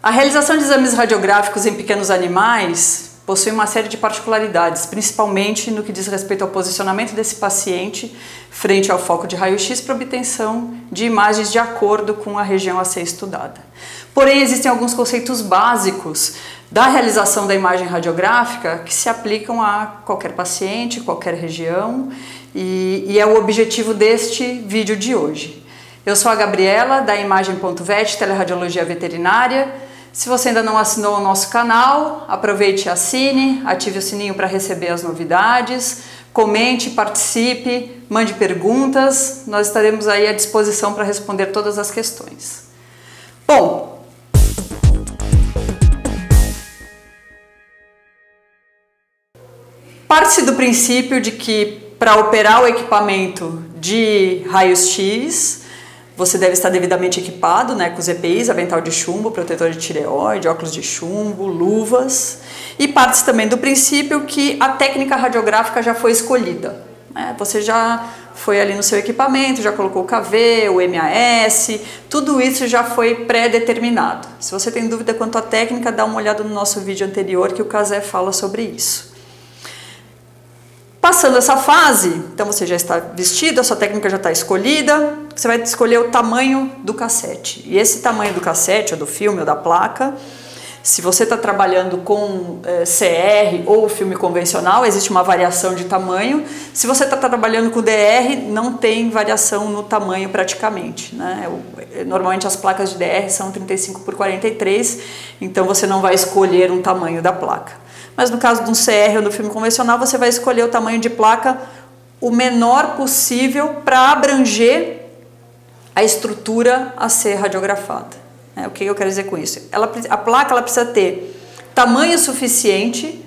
A realização de exames radiográficos em pequenos animais possui uma série de particularidades, principalmente no que diz respeito ao posicionamento desse paciente frente ao foco de raio-x para obtenção de imagens de acordo com a região a ser estudada. Porém, existem alguns conceitos básicos da realização da imagem radiográfica que se aplicam a qualquer paciente, qualquer região, e é o objetivo deste vídeo de hoje. Eu sou a Gabriela, da Imagem.vet, Teleradiologia Veterinária. Se você ainda não assinou o nosso canal, aproveite e assine, ative o sininho para receber as novidades, comente, participe, mande perguntas, nós estaremos aí à disposição para responder todas as questões. Bom, parte-se do princípio de que para operar o equipamento de raios-x, você deve estar devidamente equipado, com os EPIs, avental de chumbo, protetor de tireoide, óculos de chumbo, luvas. E parte também do princípio que a técnica radiográfica já foi escolhida. Você já foi ali no seu equipamento, já colocou o KV, o MAS, tudo isso já foi pré-determinado. Se você tem dúvida quanto à técnica, dá uma olhada no nosso vídeo anterior que o Casé fala sobre isso. Passando essa fase, então você já está vestido, a sua técnica já está escolhida, você vai escolher o tamanho do cassete. E esse tamanho do cassete, ou do filme, ou da placa, se você está trabalhando com CR ou filme convencional, existe uma variação de tamanho. Se você está trabalhando com DR, não tem variação no tamanho praticamente. Normalmente as placas de DR são 35 por 43, então você não vai escolher um tamanho da placa. Mas no caso de um CR ou do filme convencional, você vai escolher o tamanho de placa o menor possível para abranger a estrutura a ser radiografada. O que eu quero dizer com isso? A placa precisa ter tamanho suficiente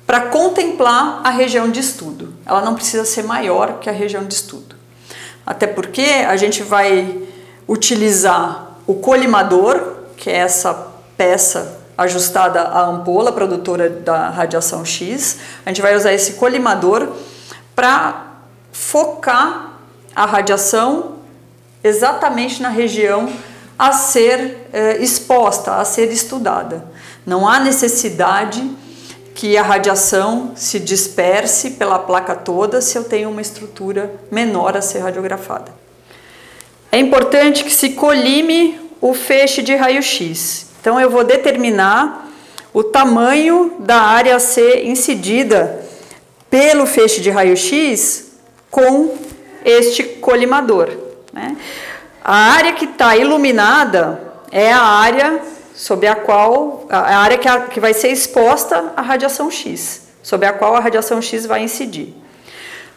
para contemplar a região de estudo. Ela não precisa ser maior que a região de estudo. Até porque a gente vai utilizar o colimador, que é essa peça ajustada à ampola produtora da radiação X. A gente vai usar esse colimador para focar a radiação exatamente na região a ser exposta, a ser estudada. Não há necessidade que a radiação se disperse pela placa toda se eu tenho uma estrutura menor a ser radiografada. É importante que se colime o feixe de raio-x. Então eu vou determinar o tamanho da área a ser incidida pelo feixe de raio-x com este colimador. A área que está iluminada é a área sobre a qual a área que vai ser exposta à radiação X, sobre a qual a radiação X vai incidir.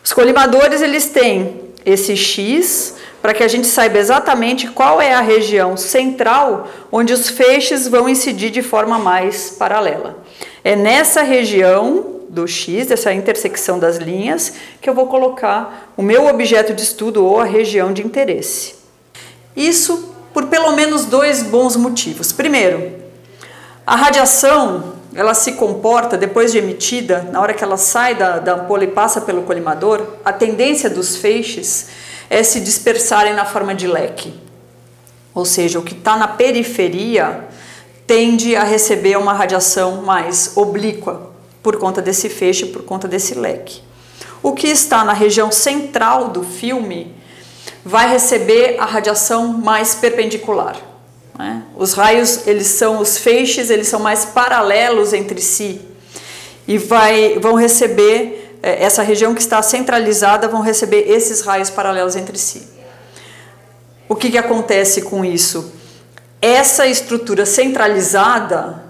Os colimadores eles têm esse X para que a gente saiba exatamente qual é a região central onde os feixes vão incidir de forma mais paralela. É nessa região do X, dessa intersecção das linhas, que eu vou colocar o meu objeto de estudo ou a região de interesse. Isso por pelo menos dois bons motivos. Primeiro, a radiação ela se comporta, depois de emitida, na hora que ela sai da ampola e passa pelo colimador, a tendência dos feixes é se dispersarem na forma de leque. Ou seja, o que está na periferia tende a receber uma radiação mais oblíqua por conta desse feixe, por conta desse leque. O que está na região central do filme vai receber a radiação mais perpendicular. Os raios, os feixes, eles são mais paralelos entre si e vão receber, essa região que está centralizada, vão receber esses raios paralelos entre si. O que acontece com isso? Essa estrutura centralizada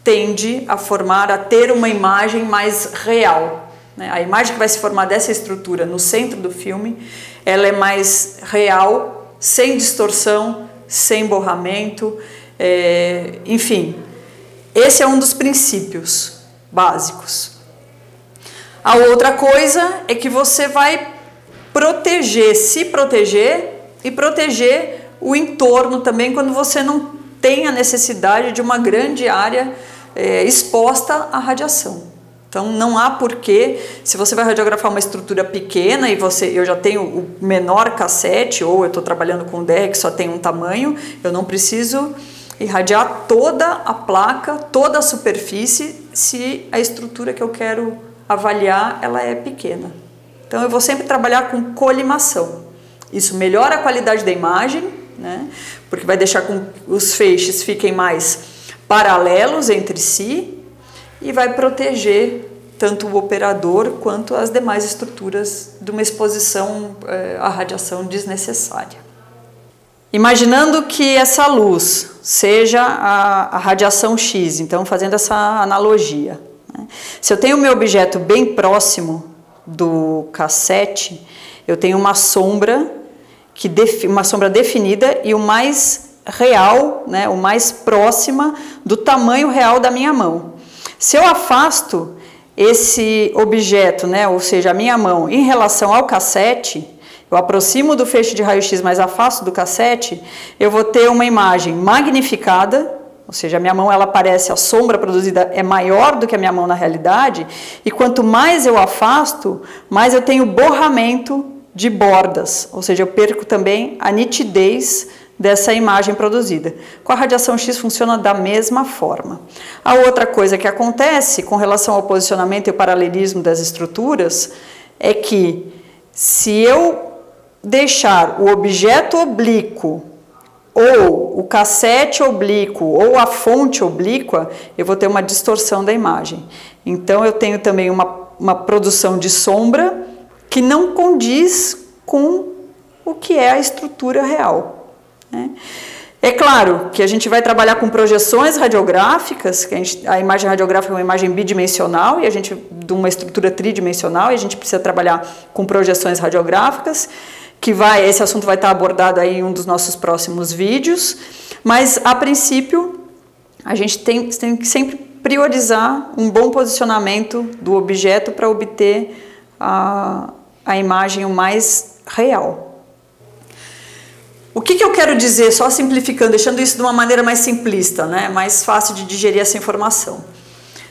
tende a ter uma imagem mais real. A imagem que vai se formar dessa estrutura no centro do filme, ela é mais real, sem distorção, sem borramento, enfim. Esse é um dos princípios básicos. A outra coisa é que você vai se proteger e proteger o entorno também quando você não tem a necessidade de uma grande área exposta à radiação. Então não há porquê, se você vai radiografar uma estrutura pequena e eu já tenho o menor cassete, ou eu estou trabalhando com DR que só tem um tamanho, eu não preciso irradiar toda a placa, toda a superfície, se a estrutura que eu quero avaliar ela é pequena. Então eu vou sempre trabalhar com colimação. Isso melhora a qualidade da imagem, né? Porque vai deixar com que os feixes fiquem mais paralelos entre si e vai proteger tanto o operador quanto as demais estruturas de uma exposição à radiação desnecessária. Imaginando que essa luz seja a radiação X, então fazendo essa analogia, né? Se eu tenho o meu objeto bem próximo do cassete, eu tenho uma sombra, uma sombra definida e o mais real, né, o mais próxima do tamanho real da minha mão. Se eu afasto esse objeto, né, ou seja, a minha mão, em relação ao cassete, eu aproximo do feixe de raio-x, mas afasto do cassete, eu vou ter uma imagem magnificada, ou seja, a minha mão, ela parece, a sombra produzida é maior do que a minha mão na realidade, e quanto mais eu afasto, mais eu tenho borramento de bordas, ou seja, eu perco também a nitidez dessa imagem produzida. Com a radiação X funciona da mesma forma. A outra coisa que acontece com relação ao posicionamento e o paralelismo das estruturas é que se eu deixar o objeto oblíquo ou o cassete oblíquo ou a fonte oblíqua, eu vou ter uma distorção da imagem. Então eu tenho também uma produção de sombra que não condiz com o que é a estrutura real. É claro que a gente vai trabalhar com projeções radiográficas, que a imagem radiográfica é uma imagem bidimensional e a gente de uma estrutura tridimensional, e a gente precisa trabalhar com projeções radiográficas, esse assunto vai estar abordado aí em um dos nossos próximos vídeos, mas a princípio a gente tem que sempre priorizar um bom posicionamento do objeto para obter a imagem o mais real. O que eu quero dizer, só simplificando, deixando isso de uma maneira mais simplista, né? Mais fácil de digerir essa informação.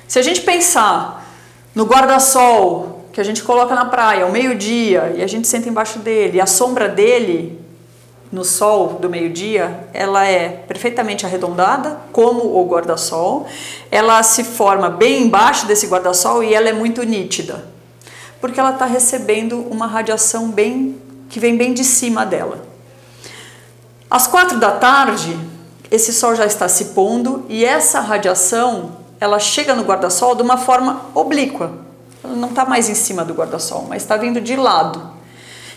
Se a gente pensar no guarda-sol que a gente coloca na praia ao meio-dia e a gente senta embaixo dele, e a sombra dele no sol do meio-dia, ela é perfeitamente arredondada, como o guarda-sol, ela se forma bem embaixo desse guarda-sol e ela é muito nítida, porque ela está recebendo uma radiação que vem bem de cima dela. Às 4 da tarde, esse sol já está se pondo e essa radiação, ela chega no guarda-sol de uma forma oblíqua. Ela não está mais em cima do guarda-sol, mas está vindo de lado.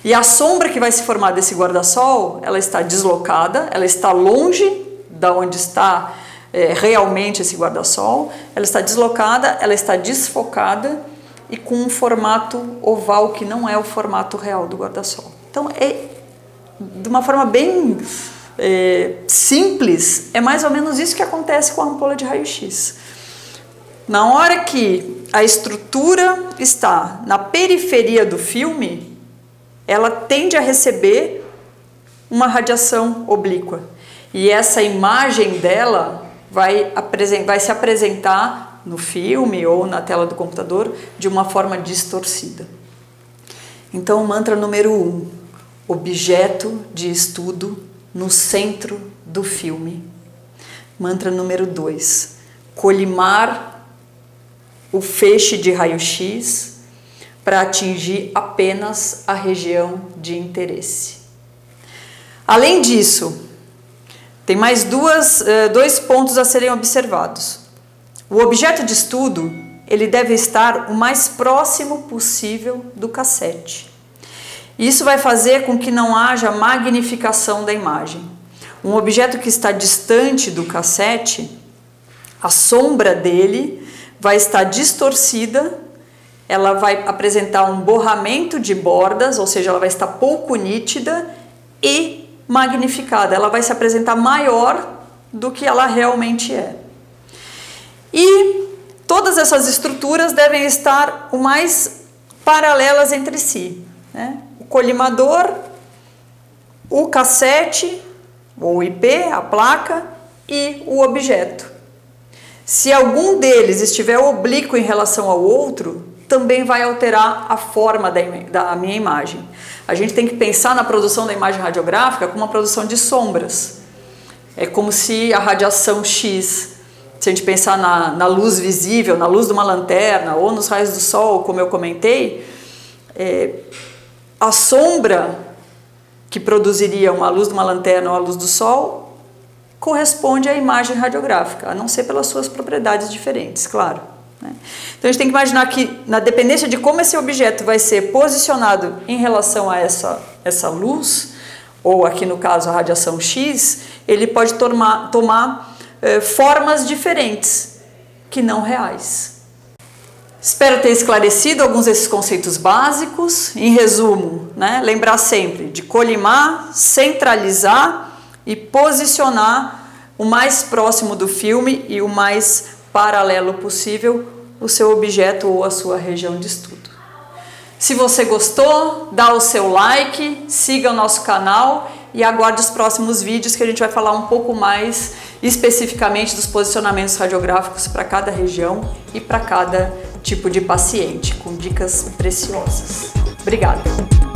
E a sombra que vai se formar desse guarda-sol, ela está deslocada, ela está longe da onde está realmente esse guarda-sol, ela está deslocada, ela está desfocada e com um formato oval que não é o formato real do guarda-sol. Então, de uma forma bem simples, é mais ou menos isso que acontece com a ampola de raio-x. Na hora que a estrutura está na periferia do filme, ela tende a receber uma radiação oblíqua. E essa imagem dela vai se apresentar no filme ou na tela do computador de uma forma distorcida. Então, o mantra número 1. Objeto de estudo no centro do filme. Mantra número 2. Colimar o feixe de raio-x para atingir apenas a região de interesse. Além disso, tem mais dois pontos a serem observados. O objeto de estudo, ele deve estar o mais próximo possível do cassete. Isso vai fazer com que não haja magnificação da imagem. Um objeto que está distante do cassete, a sombra dele vai estar distorcida, ela vai apresentar um borramento de bordas, ou seja, ela vai estar pouco nítida e magnificada. Ela vai se apresentar maior do que ela realmente é. E todas essas estruturas devem estar o mais paralelas entre si, né? Colimador, o cassete, ou o IP, a placa, e o objeto. Se algum deles estiver oblíquo em relação ao outro, também vai alterar a forma da minha imagem. A gente tem que pensar na produção da imagem radiográfica como uma produção de sombras. É como se a radiação X, se a gente pensar na luz visível, na luz de uma lanterna ou nos raios do sol, como eu comentei, a sombra que produziria uma luz de uma lanterna ou a luz do sol corresponde à imagem radiográfica, a não ser pelas suas propriedades diferentes, claro. Né? Então a gente tem que imaginar que, na dependência de como esse objeto vai ser posicionado em relação a essa luz, ou aqui no caso a radiação X, ele pode tomar formas diferentes, que não reais. Espero ter esclarecido alguns desses conceitos básicos. Em resumo, né, lembrar sempre de colimar, centralizar e posicionar o mais próximo do filme e o mais paralelo possível o seu objeto ou a sua região de estudo. Se você gostou, dá o seu like, siga o nosso canal e aguarde os próximos vídeos que a gente vai falar um pouco mais especificamente dos posicionamentos radiográficos para cada região e para cada tipo de paciente, com dicas preciosas. Obrigada!